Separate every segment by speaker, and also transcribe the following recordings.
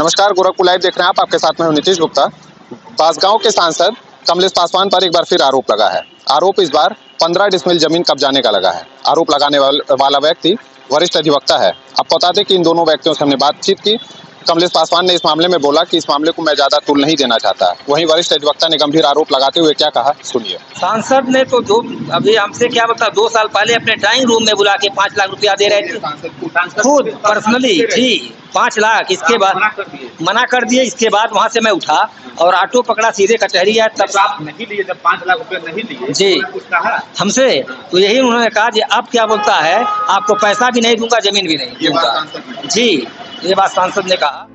Speaker 1: नमस्कार, गोरखपुर लाइव देख रहे हैं आप। आपके साथ में हूं नीतीश गुप्ता। बांसगांव के सांसद कमलेश पासवान पर एक बार फिर आरोप लगा है। आरोप इस बार 15 डिसमिल जमीन कब्जाने का लगा है। आरोप लगाने वाला व्यक्ति वरिष्ठ अधिवक्ता है। आपको बता दें कि इन दोनों व्यक्तियों से हमने बातचीत की। कमलेश पासवान ने इस मामले में बोला कि इस मामले को मैं ज्यादा तुल नहीं देना चाहता। वहीं वरिष्ठ अधिवक्ता ने गंभीर आरोप लगाते हुए क्या कहा, सुनिए।
Speaker 2: सांसद ने तो अभी हमसे क्या बता 2 साल पहले अपने ड्राइंग रूम में बुला के 5 लाख रुपया दे रहे थे, खुद पर्सनली जी 5 लाख। इसके बाद मना कर दिए। इसके बाद वहाँ से मैं उठा और ऑटो पकड़ा, सीधे कचहरी आया। तब
Speaker 3: आप नहीं लिए, जब 5 लाख रुपए नहीं लिए
Speaker 2: जी
Speaker 3: कुछ कहा हमसे,
Speaker 2: तो यही उन्होंने कहा कि अब क्या बोलता है, आपको पैसा भी नहीं दूंगा, जमीन भी नहीं दूंगा। जी, ये बात सांसद ने कहा।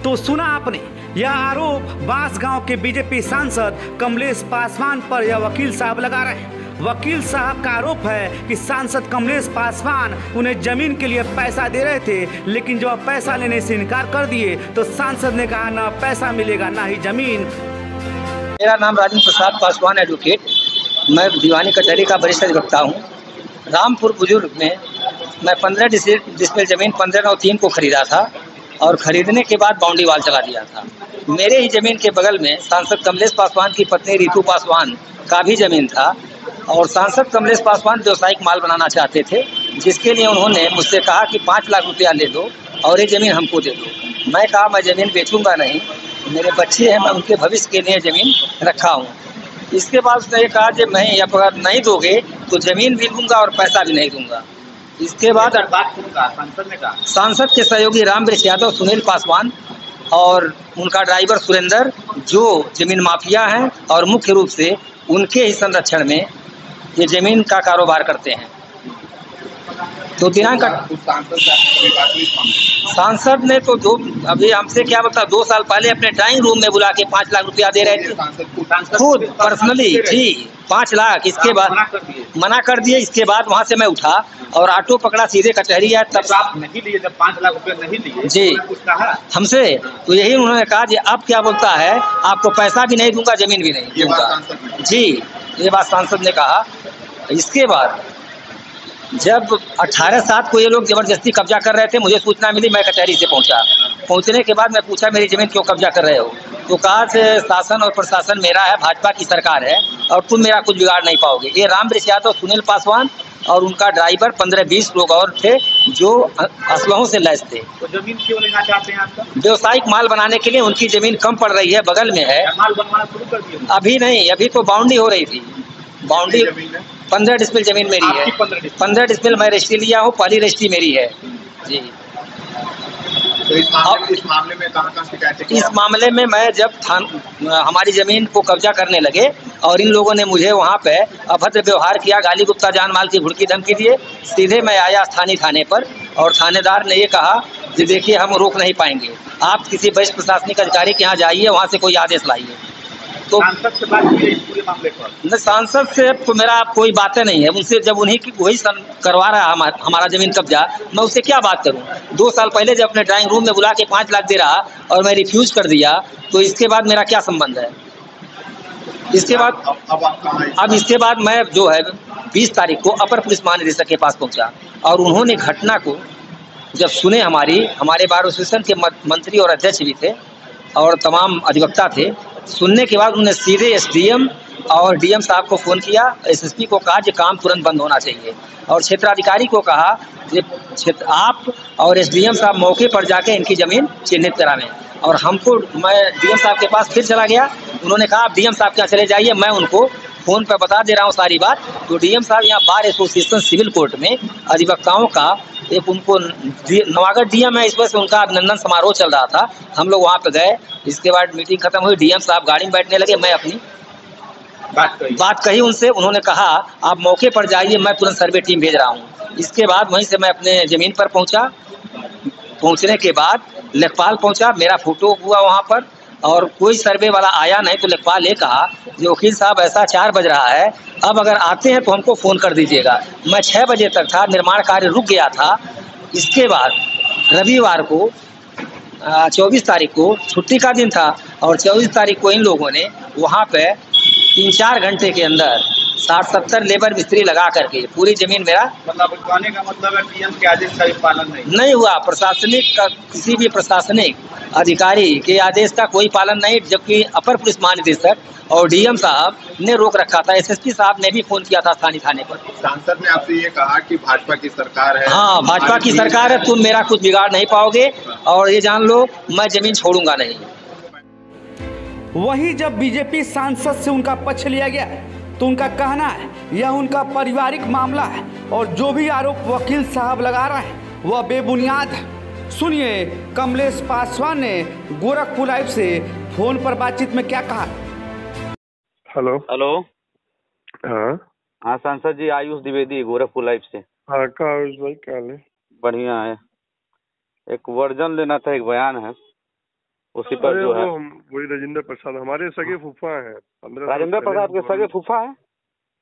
Speaker 4: तो सुना आपने, यह आरोप बांसगांव के बीजेपी सांसद कमलेश पासवान पर यह वकील साहब लगा रहे हैं। वकील साहब का आरोप है कि सांसद कमलेश पासवान उन्हें जमीन के लिए पैसा दे रहे थे, लेकिन जब पैसा लेने से इनकार कर दिए तो सांसद ने कहा ना पैसा मिलेगा ना ही जमीन।
Speaker 2: मेरा नाम राजेंद्र प्रसाद पासवान एडवोकेट, मैं दीवानी कचहरी का वरिष्ठ अधिवक्ता हूँ। रामपुर बुजुर्ग में मैं 15 डिसमिल जमीन 15/9/3 को खरीदा था और खरीदने के बाद बाउंड्री वाल चला दिया था। मेरे ही जमीन के बगल में सांसद कमलेश पासवान की पत्नी रितु पासवान का भी जमीन था और सांसद कमलेश पासवान व्यावसायिक माल बनाना चाहते थे, जिसके लिए उन्होंने मुझसे कहा कि 5 लाख रुपया ले दो और ये ज़मीन हमको दे दो। मैं कहा मैं ज़मीन बेचूंगा नहीं, मेरे बच्चे हैं, मैं उनके भविष्य के लिए ज़मीन रखा हूँ। इसके बाद उसने ये कहा कि मैं अगर नहीं दोगे तो ज़मीन भी दूंगा और पैसा भी नहीं दूंगा। इसके बाद
Speaker 3: सांसद ने कहा,
Speaker 2: सांसद के सहयोगी रामवृक्ष यादव, सुनील पासवान और उनका ड्राइवर सुरेंद्र, जो जमीन माफिया हैं और मुख्य रूप से उनके ही संरक्षण में ये जमीन का कारोबार करते हैं। तो दिनांक सांसद ने तो अभी हमसे क्या बता 2 साल पहले अपने ड्राइंग रूम में बुला के 5 लाख रुपया दे रहे थे, खुद पर्सनली जी 5 लाख। इसके बाद मना कर दिए। इसके बाद वहाँ से मैं उठा और ऑटो पकड़ा, सीधे कचहरी आया। तब
Speaker 3: आप नहीं लिए, जब 5 लाख रुपए नहीं लिए
Speaker 2: जी
Speaker 3: कुछ कहा हमसे,
Speaker 2: तो यही उन्होंने कहा कि अब क्या बोलता है, आपको पैसा भी नहीं दूंगा, जमीन भी नहीं दूंगा। जी, ये बात सांसद ने कहा। इसके बाद जब 18/7 को ये लोग जबरदस्ती कब्जा कर रहे थे, मुझे सूचना मिली, मैं कचहरी से पहुंचा। पहुंचने के बाद मैं पूछा मेरी जमीन क्यों कब्जा कर रहे हो, तो कहा शासन और प्रशासन मेरा है, भाजपा की सरकार है और तुम मेरा कुछ बिगाड़ नहीं पाओगे। ये रामवृक्ष यादव, सुनील पासवान और उनका ड्राइवर 15-20 लोग और थे जो असलहों से लैस थे।
Speaker 3: तो जमीन क्यों लेना चाहते हैं आपका?
Speaker 2: व्यवसायिक माल बनाने के लिए। उनकी जमीन कम पड़ रही है, बगल में है।
Speaker 3: माल बनवाना शुरू कर दिए?
Speaker 2: अभी नहीं, अभी तो बाउंड्री हो रही थी। बाउंड्री 15 डिसमिल जमीन मेरी है। 15 डिसमिल मैं रजिस्ट्री लिया हूँ, पहली रजिस्ट्री मेरी है जी।
Speaker 3: तो इस मामले में कहाँ शिकायत?
Speaker 2: इस मामले में मैं जब हमारी जमीन को कब्जा करने लगे और इन लोगों ने मुझे वहाँ पे अभद्र व्यवहार किया, गाली गुप्ता, जान माल की भुड़की धमकी दिए, सीधे मैं आया स्थानीय थाने पर और थानेदार ने ये कहा कि देखिए हम रोक नहीं पाएंगे, आप किसी वरिष्ठ प्रशासनिक अधिकारी के यहाँ जाइए, वहाँ से कोई आदेश लाइए। तो
Speaker 3: सांसद से बात की इस पूरे मामले पर?
Speaker 2: न, सांसद से तो मेरा कोई बातें नहीं है। उनसे जब उन्हीं की वही करवा रहा है हमारा जमीन कब्जा, मैं उससे क्या बात करूं। 2 साल पहले जब अपने ड्राइंग रूम में बुला के 5 लाख दे रहा और मैं रिफ्यूज कर दिया, तो इसके बाद मेरा क्या संबंध है। इसके बाद अब इसके बाद मैं जो है 20 तारीख को अपर पुलिस महानिदेशक के पास पहुंचा और उन्होंने घटना को जब सुने, हमारे बार एसोसिएशन के मंत्री और अध्यक्ष भी थे और तमाम अधिवक्ता थे, सुनने के बाद उन्होंने सीधे एसडीएम और डीएम साहब को फ़ोन किया, एसएसपी को कहा कि काम तुरंत बंद होना चाहिए और क्षेत्राधिकारी को कहा कि आप और एसडीएम साहब मौके पर जाके इनकी ज़मीन चिन्हित करावें। और हमको, मैं डीएम साहब के पास फिर चला गया। उन्होंने कहा आप डीएम साहब के यहाँ चले जाइए, मैं उनको फ़ोन पर बता दे रहा हूँ सारी बात। तो डीएम साहब यहाँ बार एसोसिएशन सिविल कोर्ट में अधिवक्ताओं का एक उनको नवागढ़ डीएम है, इस वजह से उनका अभिनंदन समारोह चल रहा था, हम लोग वहाँ पे गए। इसके बाद मीटिंग खत्म हुई, डीएम साहब गाड़ी में बैठने लगे, मैं अपनी बात कही उनसे। उन्होंने कहा आप मौके पर जाइए, मैं तुरंत सर्वे टीम भेज रहा हूँ। इसके बाद वहीं से मैं अपने ज़मीन पर पहुँचा। पहुँचने के बाद लेखपाल पहुँचा, मेरा फोटो हुआ वहाँ पर और कोई सर्वे वाला आया नहीं। तो लेखपाल ये कहा जो वकील साहब ऐसा 4 बज रहा है, अब अगर आते हैं तो हमको फ़ोन कर दीजिएगा। मैं 6 बजे तक था, निर्माण कार्य रुक गया था। इसके बाद रविवार को 24 तारीख को छुट्टी का दिन था और 24 तारीख को इन लोगों ने वहाँ पे 3-4 घंटे के अंदर 60-70 लेबर मिस्त्री लगा करके पूरी जमीन मेरा
Speaker 3: मतलब कहने का मतलब है पीएम के आदेश का भी पालन नहीं
Speaker 2: हुआ। प्रशासनिक का किसी भी प्रशासनिक अधिकारी के आदेश का कोई पालन नहीं, जबकि अपर पुलिस महानिदेशक और डीएम साहब ने रोक रखा था। एसएसपी साहब ने भी फोन किया था स्थानीय थाने पर।
Speaker 3: सांसद ने आपसे ये कहा कि भाजपा की सरकार है।
Speaker 2: हाँ, भाजपा की सरकार है, तुम मेरा कुछ बिगाड़ नहीं पाओगे और ये जान लो मैं जमीन छोड़ूंगा नहीं।
Speaker 4: वहीं जब बीजेपी सांसद से उनका पक्ष लिया गया तो उनका कहना है यह उनका पारिवारिक मामला है और जो भी आरोप वकील साहब लगा रहे हैं वह बेबुनियाद है। सुनिए कमलेश पासवान ने गोरखपुर लाइव से फोन पर बातचीत में क्या कहा।
Speaker 5: Hello
Speaker 6: hello.
Speaker 5: हाँ
Speaker 6: हाँ सांसद जी, आयुष द्विवेदी गोरखपुर लाइव से।
Speaker 5: हाँ का आयुष भाई क्या हाल है?
Speaker 6: बढ़िया है। एक वर्जन लेना था, एक बयान है उसी पर जो है।
Speaker 5: वही राजेंद्र प्रसाद हमारे सगे फूफा हैं। 15
Speaker 6: राजेंद्र प्रसाद के सगे फूफा है?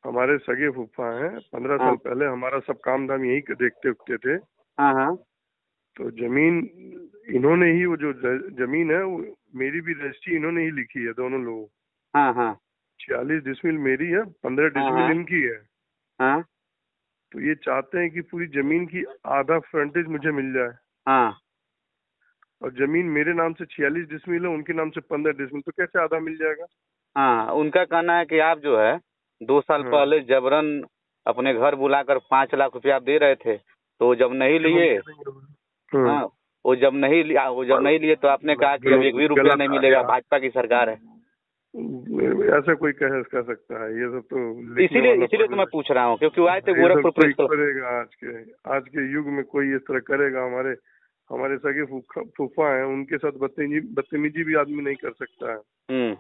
Speaker 5: हमारे सगे फूफा हैं। 15 साल पहले हमारा सब काम धाम यही देखते उठते थे।
Speaker 6: हाँ हाँ।
Speaker 5: तो जमीन इन्होंने ही, वो जो जमीन है वो मेरी भी रजिस्ट्री इन्होंने ही लिखी है दोनों लोग।
Speaker 6: हाँ हाँ।
Speaker 5: 46 डिसमिल मेरी है, 15 डिसमिल इनकी है।
Speaker 6: हाँ।
Speaker 5: तो ये चाहते हैं कि पूरी जमीन की आधा फ्रंटेज मुझे मिल जाए।
Speaker 6: हाँ।
Speaker 5: और जमीन मेरे नाम से 46 डिसमिल है, उनके नाम से 15 डिसमिल, तो कैसे आधा मिल जाएगा?
Speaker 6: हाँ, उनका कहना है कि आप जो है 2 साल पहले जबरन अपने घर बुलाकर 5 लाख रुपया आप दे रहे थे, तो जब नहीं लिए, हाँ वो जब नहीं लिए तो आपने कहा कि अब 1 भी रुपया नहीं मिलेगा, भाजपा की सरकार है।
Speaker 5: ऐसा कोई कह सकता है? ये सब तो
Speaker 6: इसीलिए तो मैं पूछ रहा हूँ, क्योंकि वो आए थे गोरखपुर प्रेस क्लब।
Speaker 5: करेगा आज के युग में कोई इस तरह करेगा? हमारे सगे फूफा हैं, उनके साथ बदतमीजी भी आदमी नहीं कर सकता है।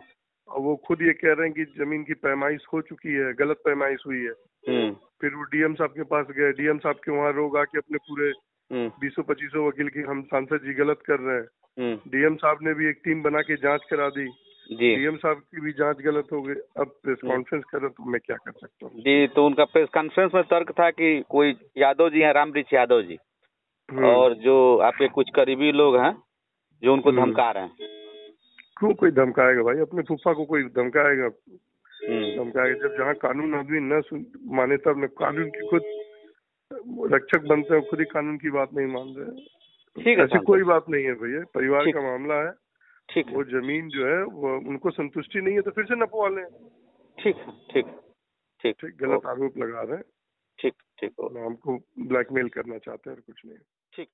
Speaker 5: और वो खुद ये कह रहे हैं कि जमीन की पैमाइश हो चुकी है, गलत पैमाइश हुई है। फिर वो डीएम साहब के पास गए, डीएम साहब के वहाँ रोग आके अपने पूरे 200-2500 वकील की हम सांसद जी गलत कर रहे हैं। डीएम साहब ने भी एक टीम बना के जांच करा दी। डीएम साहब की भी जांच गलत हो गई। अब प्रेस कॉन्फ्रेंस कर रहे, तो मैं क्या कर सकता हूँ
Speaker 6: जी? तो उनका प्रेस कॉन्फ्रेंस में तर्क था कि कोई यादव जी हैं, रामवृक्ष यादव जी, और जो आपके कुछ करीबी लोग हैं जो उनको धमका रहे हैं।
Speaker 5: क्यों कोई धमकाएगा भाई? अपने फूफा को कोई धमकाएगा? जब जहाँ कानून आदमी न माने तब न कानून की खुद रक्षक बनते हैं, खुद ही कानून की बात नहीं मान रहे।
Speaker 6: ठीक है,
Speaker 5: ऐसी कोई बात नहीं है भैया, परिवार का मामला है।
Speaker 6: ठीक,
Speaker 5: वो जमीन जो है वो उनको संतुष्टि नहीं है तो फिर से नपवा लें। ठीक, गलत आरोप लगा रहे हैं।
Speaker 6: ठीक।
Speaker 5: हमको ब्लैकमेल करना चाहते हैं और कुछ नहीं।
Speaker 6: ठीक।